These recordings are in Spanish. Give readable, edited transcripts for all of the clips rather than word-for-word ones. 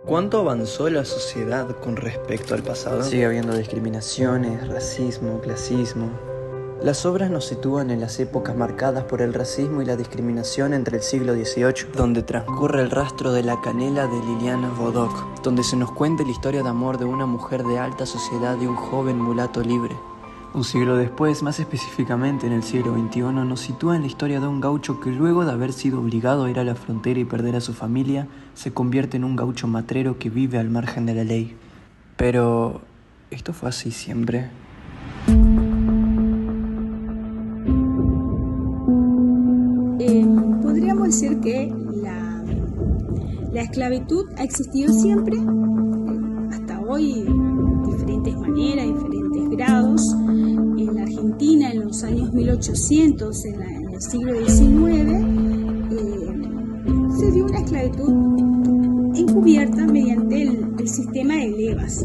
¿Cuánto avanzó la sociedad con respecto al pasado? Sigue habiendo discriminaciones, racismo, clasismo. Las obras nos sitúan en las épocas marcadas por el racismo y la discriminación entre el siglo XVIII, donde transcurre el rastro de la canela de Liliana Bodoc, donde se nos cuenta la historia de amor de una mujer de alta sociedad y un joven mulato libre. Un siglo después, más específicamente en el siglo XXI, nos sitúa en la historia de un gaucho que luego de haber sido obligado a ir a la frontera y perder a su familia, se convierte en un gaucho matrero que vive al margen de la ley. Pero, ¿esto fue así siempre? Podríamos decir que la esclavitud ha existido siempre, hasta hoy, de diferentes maneras, diferentes grados. En la Argentina, en los años 1800, en el siglo XIX, se dio una esclavitud encubierta mediante el sistema de levas,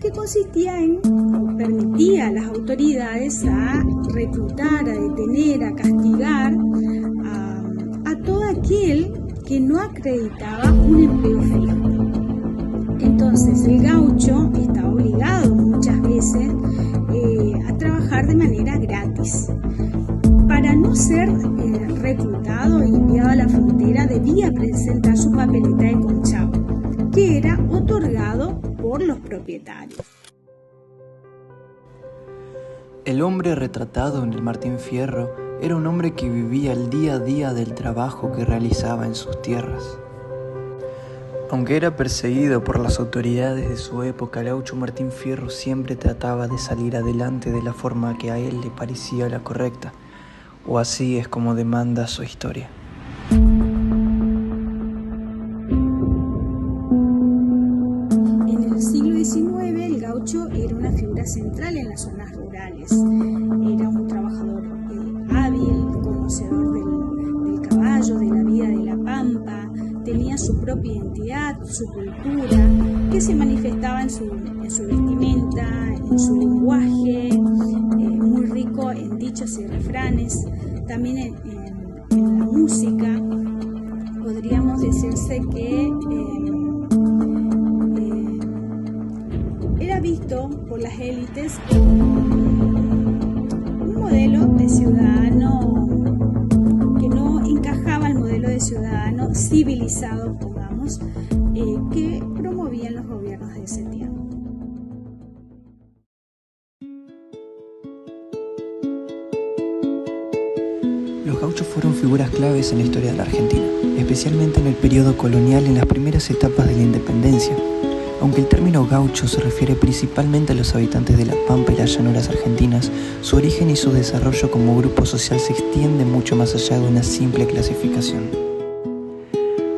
que consistía en, o permitía a las autoridades a reclutar, a detener, a castigar a todo aquel que no acreditaba un empleo fijo. Entonces el gaucho está obligado muchas veces a trabajar de manera gratis. Para no ser reclutado y enviado a la frontera debía presentar su papeleta de conchavo, que era otorgado por los propietarios. El hombre retratado en el Martín Fierro era un hombre que vivía el día a día del trabajo que realizaba en sus tierras. Aunque era perseguido por las autoridades de su época, el gaucho Martín Fierro siempre trataba de salir adelante de la forma que a él le parecía la correcta, o así es como demanda su historia. En el siglo XIX el gaucho era una figura central en las zonas rurales. Era un trabajador hábil, conocedor del caballo, de la vida de la pampa. Tenía su propia identidad, su cultura, que se manifestaba en su vestimenta, en su lenguaje, muy rico en dichos y refranes, también en la música. Podríamos decirse que era visto por las élites un modelo de ciudadano que no encajaba al modelo de ciudadano civilizado, pongamos, que promovían los gobiernos de ese tiempo. Los gauchos fueron figuras claves en la historia de la Argentina, especialmente en el periodo colonial en las primeras etapas de la independencia. Aunque el término gaucho se refiere principalmente a los habitantes de la Pampa y las llanuras argentinas, su origen y su desarrollo como grupo social se extiende mucho más allá de una simple clasificación.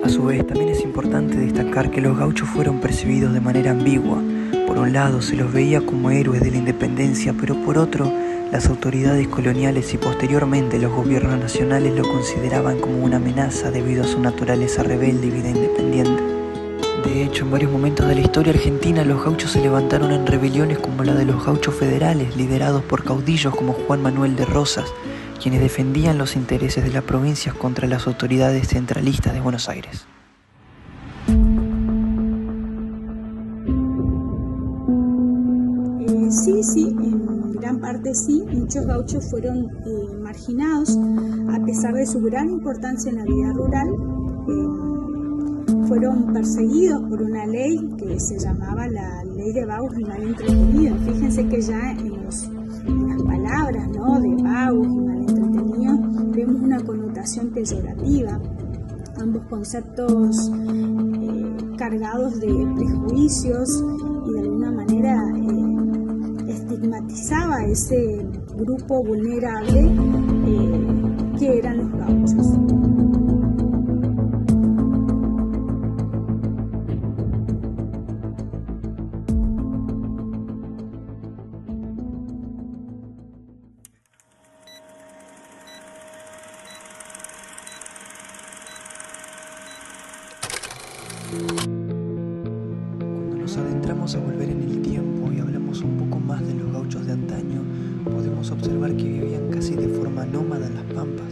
A su vez, también es importante destacar que los gauchos fueron percibidos de manera ambigua. Por un lado, se los veía como héroes de la independencia, pero por otro, las autoridades coloniales y posteriormente los gobiernos nacionales lo consideraban como una amenaza debido a su naturaleza rebelde y vida independiente. De hecho, en varios momentos de la historia argentina, los gauchos se levantaron en rebeliones como la de los gauchos federales, liderados por caudillos como Juan Manuel de Rosas, quienes defendían los intereses de las provincias contra las autoridades centralistas de Buenos Aires. Sí, en gran parte sí, muchos gauchos fueron marginados a pesar de su gran importancia en la vida rural. Fueron perseguidos por una ley que se llamaba la Ley de Vagos y Malentretenidos. Fíjense que ya en las palabras, ¿no?, de vagos y malentretenidos vemos una connotación peyorativa. Ambos conceptos cargados de prejuicios y de alguna manera estigmatizaba a ese grupo vulnerable que eran los gauchos. Cuando nos adentramos a volver en el tiempo y hablamos un poco más de los gauchos de antaño, podemos observar que vivían casi de forma nómada en las pampas,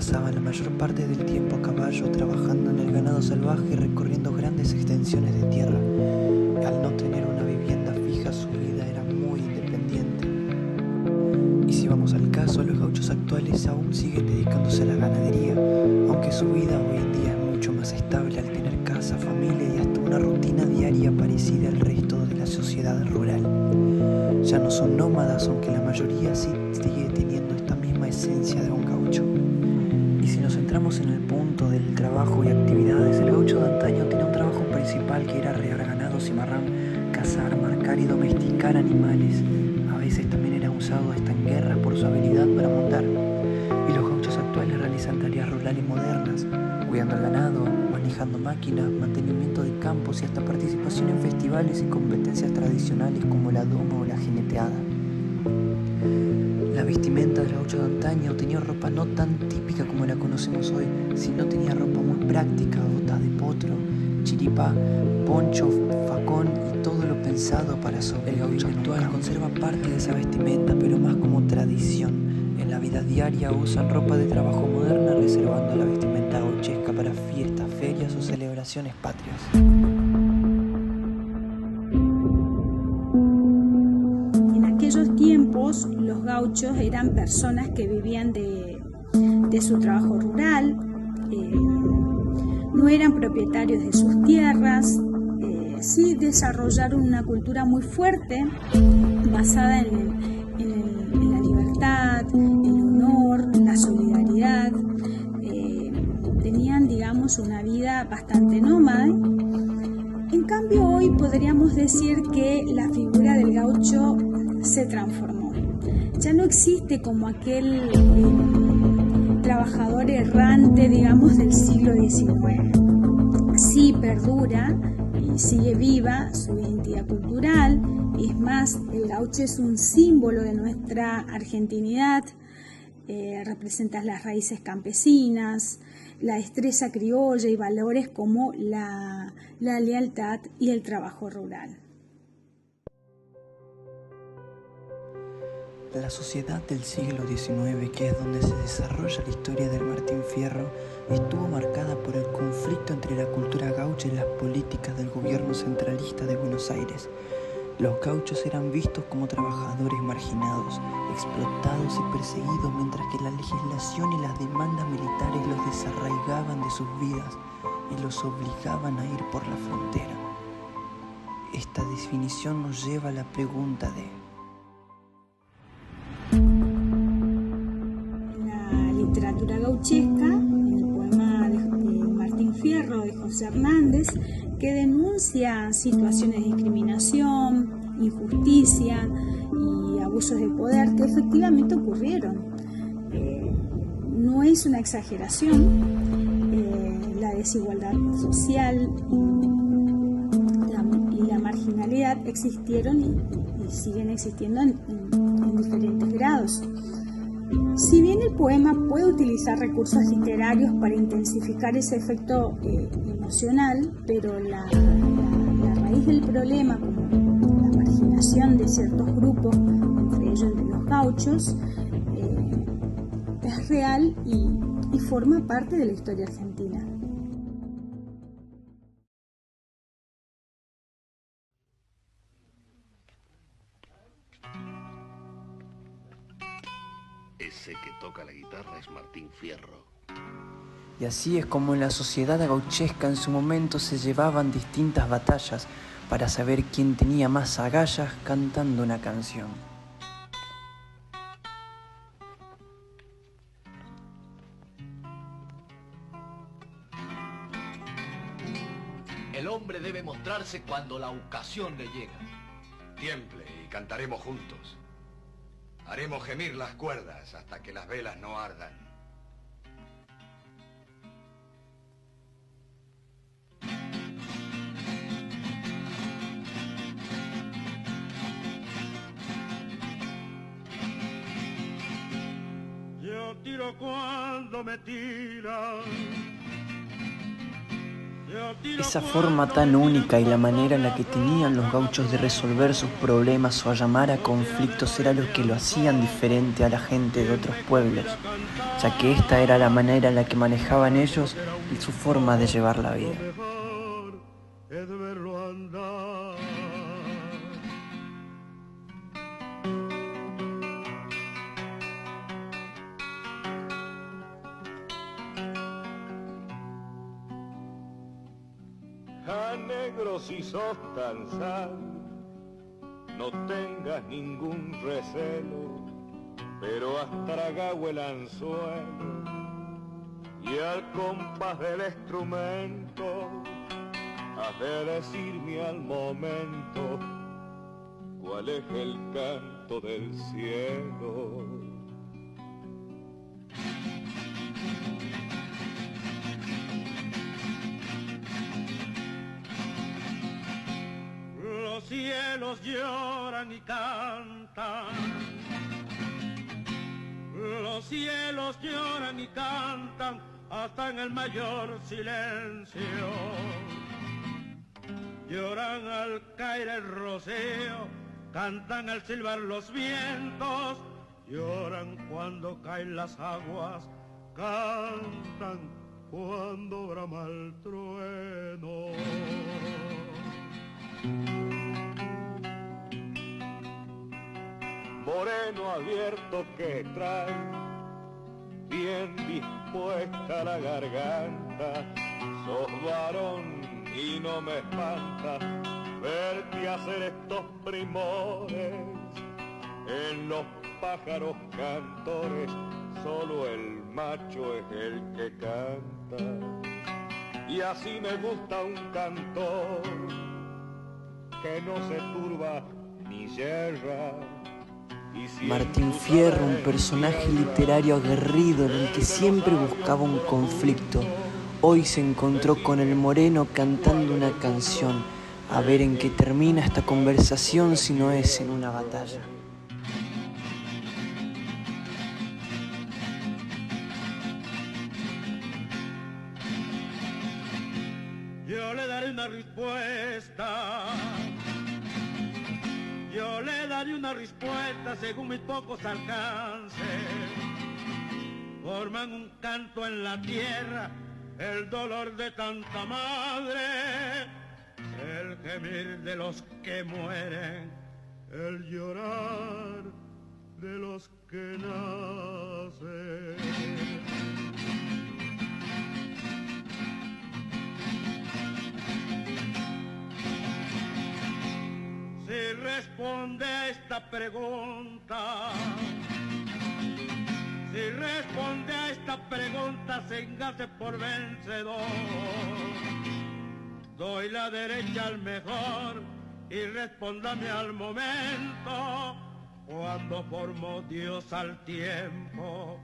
pasaban la mayor parte del tiempo a caballo trabajando en el ganado salvaje y recorriendo grandes extensiones de tierra. Al no tener una vivienda fija, su vida era muy independiente. Y si vamos al caso, los gauchos actuales aún siguen dedicándose a la ganadería, aunque su vida hoy en día es mucho más estable al tener casa, familia y hasta una rutina diaria parecida al resto de la sociedad rural. Ya no son nómadas, aunque la mayoría sí sigue teniendo esta misma esencia de un gaucho. Y si nos centramos en el punto del trabajo y actividades, el gaucho de antaño tenía un trabajo principal que era arrear ganado, cimarrán, cazar, marcar y domesticar animales. A veces también era usado hasta en guerras por su habilidad para montar. Y los gauchos actuales realizan tareas rurales modernas, cuidando el ganado, manejando máquinas, mantenimiento de campos y hasta participación en festivales y competencias tradicionales como la doma o la jineteada. La vestimenta del gaucho de antaño tenía ropa no tan típica como la conocemos hoy, sino tenía ropa muy práctica, botas de potro, chiripá, poncho, facón y todo lo pensado para sobrevivir. El gaucho actual conserva parte de esa vestimenta, pero más como tradición. En la vida diaria usan ropa de trabajo moderna, reservando la vestimenta gauchesca para fiestas, ferias o celebraciones patrias. En aquellos tiempos, los gauchos eran personas que vivían de su trabajo rural, no eran propietarios de sus tierras, sí desarrollaron una cultura muy fuerte basada en la libertad, el honor, la solidaridad. Tenían, digamos, una vida bastante nómada. En cambio, hoy podríamos decir que la figura del gaucho se transformó. Ya no existe como aquel trabajador errante, digamos, del siglo XIX. Sí perdura y sigue viva su identidad cultural. Es más, el gaucho es un símbolo de nuestra argentinidad, representa las raíces campesinas, la destreza criolla y valores como la lealtad y el trabajo rural. La sociedad del siglo XIX, que es donde se desarrolla la historia del Martín Fierro, estuvo marcada por el conflicto entre la cultura gaucha y las políticas del gobierno centralista de Buenos Aires. Los gauchos eran vistos como trabajadores marginados, explotados y perseguidos, mientras que la legislación y las demandas militares los desarraigaban de sus vidas y los obligaban a ir por la frontera. Esta definición nos lleva a la pregunta de: la literatura gauchesca, en el poema de Martín Fierro de José Hernández, que denuncia situaciones de discriminación, injusticia y abusos de poder que efectivamente ocurrieron. No es una exageración, la desigualdad social y la marginalidad existieron y siguen existiendo en diferentes grados. Si bien el poema puede utilizar recursos literarios para intensificar ese efecto emocional, pero la raíz del problema, como la marginación de ciertos grupos, entre ellos el de los gauchos, es real y forma parte de la historia argentina. Ese que toca la guitarra es Martín Fierro. Y así es como en la sociedad gauchesca en su momento se llevaban distintas batallas para saber quién tenía más agallas cantando una canción. El hombre debe mostrarse cuando la ocasión le llega. Tiemple y cantaremos juntos. Haremos gemir las cuerdas hasta que las velas no ardan. Yo tiro cuando me tiran, Esa forma tan única y la manera en la que tenían los gauchos de resolver sus problemas o a llamar a conflictos era lo que lo hacían diferente a la gente de otros pueblos, ya que esta era la manera en la que manejaban ellos y su forma de llevar la vida. Negro, si sos tan sabio, no tengas ningún recelo, pero has tragado el anzuelo y al compás del instrumento has de decirme al momento cuál es el canto del cielo. Los cielos lloran y cantan, los cielos lloran y cantan hasta en el mayor silencio. Lloran al caer el rocío, cantan al silbar los vientos, lloran cuando caen las aguas, cantan cuando brama el trueno. Moreno abierto que trae, bien dispuesta la garganta, sos varón y no me espanta verte hacer estos primores. En los pájaros cantores solo el macho es el que canta, y así me gusta un cantor que no se turba ni yerra. Martín Fierro, un personaje literario aguerrido en el que siempre buscaba un conflicto, hoy se encontró con el Moreno cantando una canción. A ver en qué termina esta conversación si no es en una batalla. Yo le daré una respuesta. Yo le daré una respuesta según mis pocos alcances. Forman un canto en la tierra, el dolor de tanta madre, el gemir de los que mueren, el llorar de los que nacen. Si responde a esta pregunta, si responde a esta pregunta, téngase por vencedor. Doy la derecha al mejor y respóndame al momento, cuando formó Dios al tiempo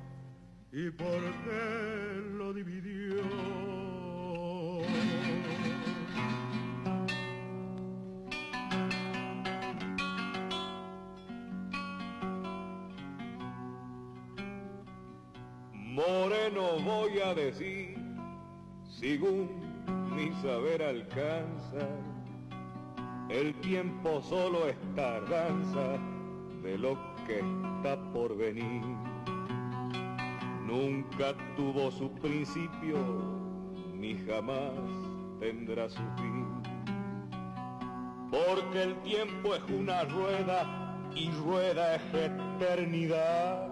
y por qué lo dividió. Moreno voy a decir, según mi saber alcanza, el tiempo solo es tardanza de lo que está por venir. Nunca tuvo su principio, ni jamás tendrá su fin. Porque el tiempo es una rueda y rueda es eternidad.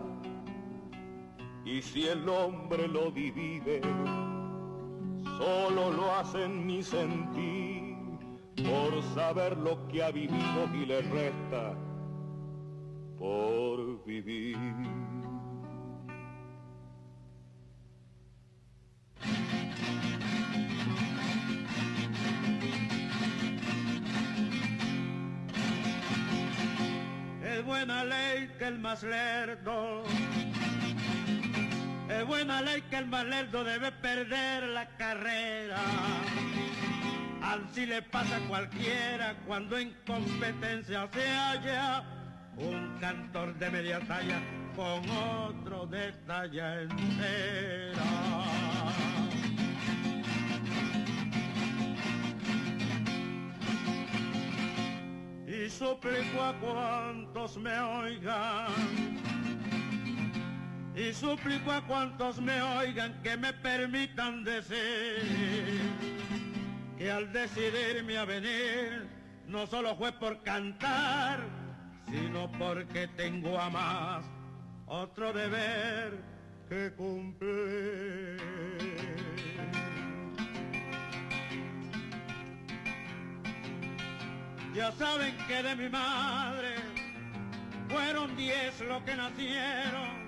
Y si el hombre lo divide, solo lo hace en mi sentir, por saber lo que ha vivido y le resta por vivir. Es buena ley que el más lerdo, es buena ley que el más lerdo debe perder la carrera. Así le pasa a cualquiera cuando en competencia se halla un cantor de media talla con otro de talla entera. suplico a cuantos me oigan, y suplico a cuantos me oigan que me permitan decir que al decidirme a venir no solo fue por cantar, sino porque tengo a más otro deber que cumplir. Ya saben que de mi madre fueron 10 los que nacieron.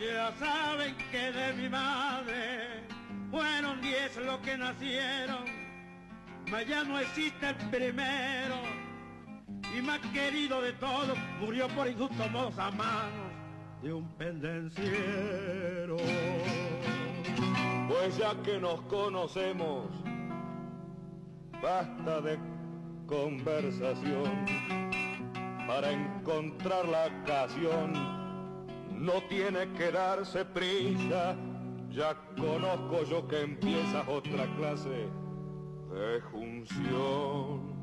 Ya saben que de mi madre fueron 10 los que nacieron. Mas ya no existe el primero y más querido de todos murió por injustos modos a manos de un pendenciero. Pues ya que nos conocemos, basta de conversación. Para encontrar la ocasión no tiene que darse prisa. Ya conozco yo que empieza otra clase de función.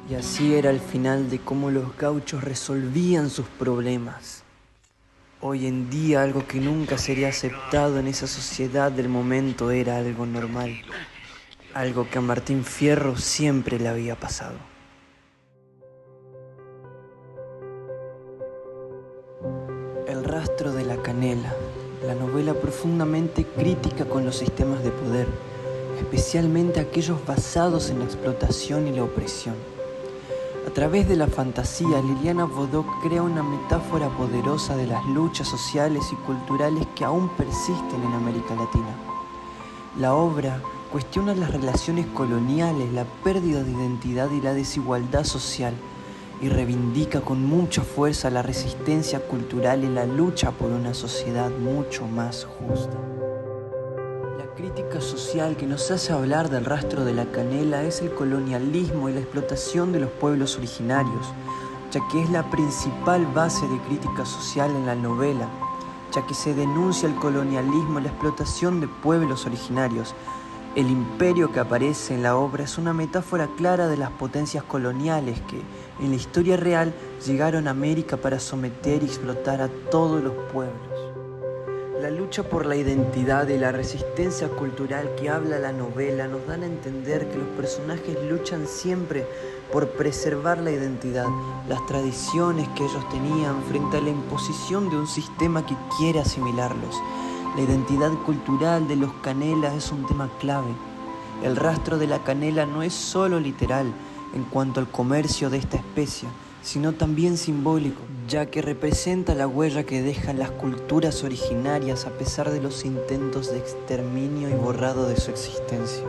Y así era el final de cómo los gauchos resolvían sus problemas. Hoy en día algo que nunca sería aceptado en esa sociedad del momento era algo normal. Algo que a Martín Fierro siempre le había pasado. El rastro de la canela, la novela profundamente crítica con los sistemas de poder, especialmente aquellos basados en la explotación y la opresión. A través de la fantasía, Liliana Vodok crea una metáfora poderosa de las luchas sociales y culturales que aún persisten en América Latina. La obra cuestiona las relaciones coloniales, la pérdida de identidad y la desigualdad social, y reivindica con mucha fuerza la resistencia cultural y la lucha por una sociedad mucho más justa. La crítica social que nos hace hablar del rastro de la canela es el colonialismo y la explotación de los pueblos originarios, ya que es la principal base de crítica social en la novela, ya que se denuncia el colonialismo y la explotación de pueblos originarios. El imperio que aparece en la obra es una metáfora clara de las potencias coloniales que, en la historia real, llegaron a América para someter y explotar a todos los pueblos. La lucha por la identidad y la resistencia cultural que habla la novela nos dan a entender que los personajes luchan siempre por preservar la identidad, las tradiciones que ellos tenían frente a la imposición de un sistema que quiere asimilarlos. La identidad cultural de los canelas es un tema clave. El rastro de la canela no es solo literal en cuanto al comercio de esta especie, sino también simbólico, ya que representa la huella que dejan las culturas originarias a pesar de los intentos de exterminio y borrado de su existencia.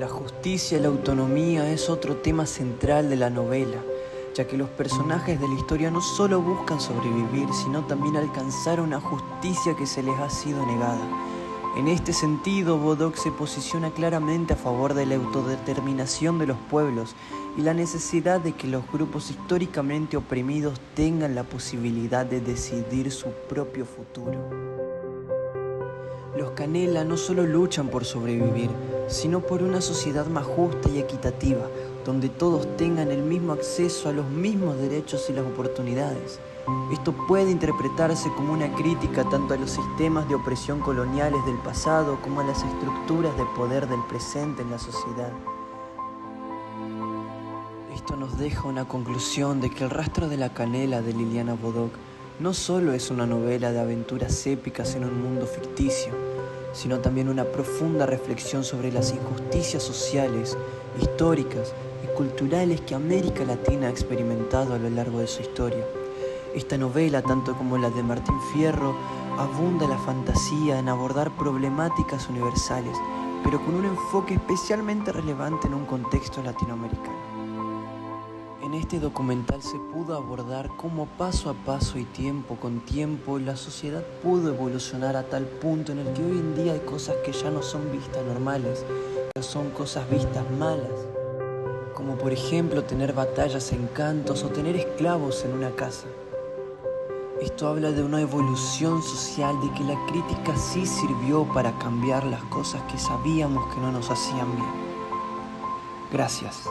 La justicia y la autonomía es otro tema central de la novela, ya que los personajes de la historia no solo buscan sobrevivir, sino también alcanzar una justicia que se les ha sido negada. En este sentido, Vodok se posiciona claramente a favor de la autodeterminación de los pueblos y la necesidad de que los grupos históricamente oprimidos tengan la posibilidad de decidir su propio futuro. Los canela no solo luchan por sobrevivir, sino por una sociedad más justa y equitativa, donde todos tengan el mismo acceso a los mismos derechos y las oportunidades. Esto puede interpretarse como una crítica tanto a los sistemas de opresión coloniales del pasado como a las estructuras de poder del presente en la sociedad. Esto nos deja una conclusión de que El rastro de la canela de Liliana Vodok no solo es una novela de aventuras épicas en un mundo ficticio, sino también una profunda reflexión sobre las injusticias sociales, históricas y culturales que América Latina ha experimentado a lo largo de su historia. Esta novela, tanto como la de Martín Fierro, abunda la fantasía en abordar problemáticas universales, pero con un enfoque especialmente relevante en un contexto latinoamericano. En este documental se pudo abordar cómo paso a paso y tiempo con tiempo la sociedad pudo evolucionar a tal punto en el que hoy en día hay cosas que ya no son vistas normales, pero son cosas vistas malas, como por ejemplo tener batallas en cantos o tener esclavos en una casa. Esto habla de una evolución social, de que la crítica sí sirvió para cambiar las cosas que sabíamos que no nos hacían bien. Gracias.